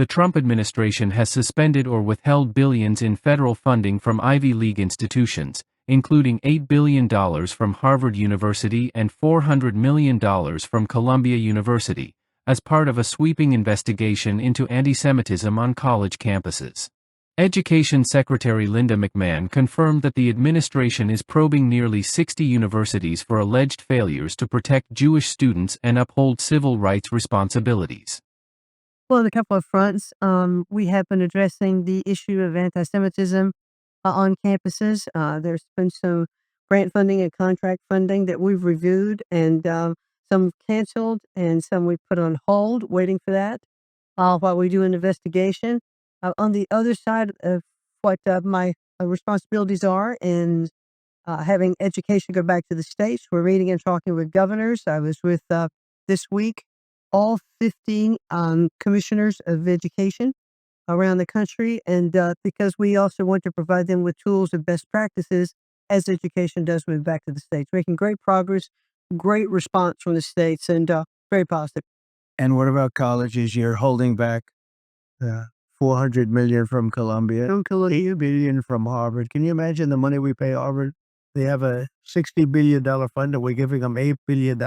the Trump administration has suspended or withheld billions in federal funding from Ivy League institutions, including $8 billion from Harvard University and $400 million from Columbia University, as part of a sweeping investigation into anti-Semitism on college campuses. Education Secretary Linda McMahon confirmed that the administration is probing nearly 60 universities for alleged failures to protect Jewish students and uphold civil rights responsibilities. Well, on a couple of fronts, we have been addressing the issue of anti-Semitism on campuses. There's been some grant funding and contract funding that we've reviewed, and some canceled and some we put on hold, waiting for that while we do an investigation. On the other side of what my responsibilities are in having education go back to the states, we're meeting and talking with governors. I was with this week all 15 commissioners of education around the country, and because we also want to provide them with tools and best practices as education does move back to the states. Making great progress, great response from the states, and very positive. And what about colleges? You're holding back $400 million from Columbia, $8 billion from Harvard. Can you imagine the money we pay Harvard? They have a $60 billion fund, and we're giving them $8 billion,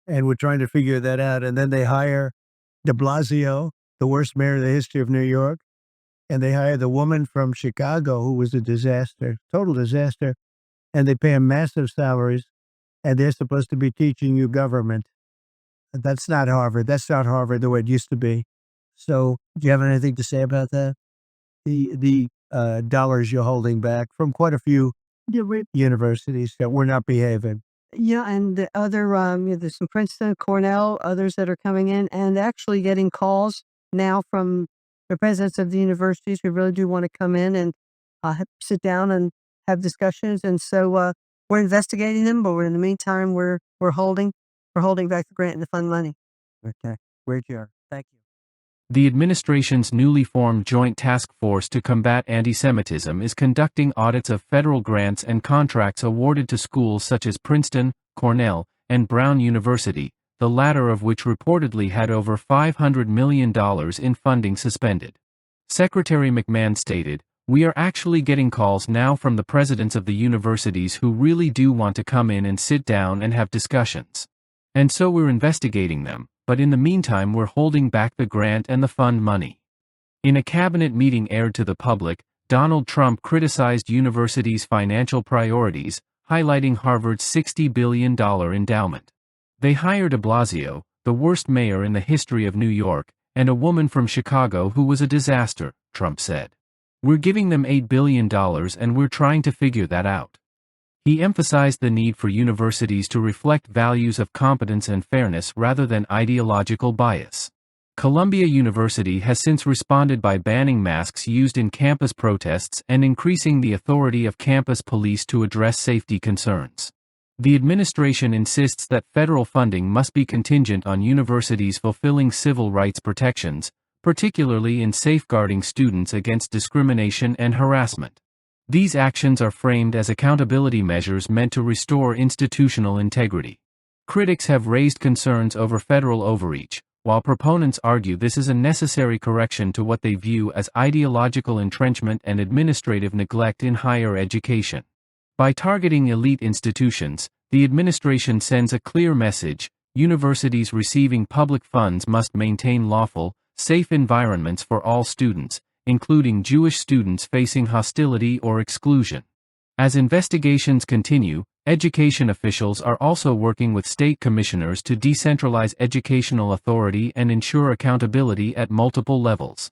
and we're trying to figure that out. And then they hire de Blasio, the worst mayor in the history of New York, and they hire the woman from Chicago who was a disaster, total disaster, and they pay them massive salaries, and they're supposed to be teaching you government. That's not Harvard. That's not Harvard the way it used to be. So do you have anything to say about that? The dollars you're holding back from quite a few universities that were not behaving. Yeah, and the other, there's some Princeton, Cornell, others that are coming in and actually getting calls now from the presidents of the universities who really do want to come in and sit down and have discussions. And so we're investigating them, but in the meantime, we're holding back the grant and the fund money. Okay, great job. Thank you. The administration's newly formed Joint Task Force to Combat Anti-Semitism is conducting audits of federal grants and contracts awarded to schools such as Princeton, Cornell, and Brown University, the latter of which reportedly had over $500 million in funding suspended. Secretary McMahon stated, "We are actually getting calls now from the presidents of the universities who really do want to come in and sit down and have discussions. And so we're investigating them. But in the meantime we're holding back the grant and the fund money." In a cabinet meeting aired to the public, Donald Trump criticized universities' financial priorities, highlighting Harvard's $60 billion endowment. They hired de Blasio, the worst mayor in the history of New York, and a woman from Chicago who was a disaster, Trump said. "We're giving them $8 billion and we're trying to figure that out." He emphasized the need for universities to reflect values of competence and fairness rather than ideological bias. Columbia University has since responded by banning masks used in campus protests and increasing the authority of campus police to address safety concerns. The administration insists that federal funding must be contingent on universities fulfilling civil rights protections, particularly in safeguarding students against discrimination and harassment. These actions are framed as accountability measures meant to restore institutional integrity. Critics have raised concerns over federal overreach, while proponents argue this is a necessary correction to what they view as ideological entrenchment and administrative neglect in higher education. By targeting elite institutions, the administration sends a clear message: universities receiving public funds must maintain lawful, safe environments for all students, including Jewish students facing hostility or exclusion. As investigations continue, education officials are also working with state commissioners to decentralize educational authority and ensure accountability at multiple levels.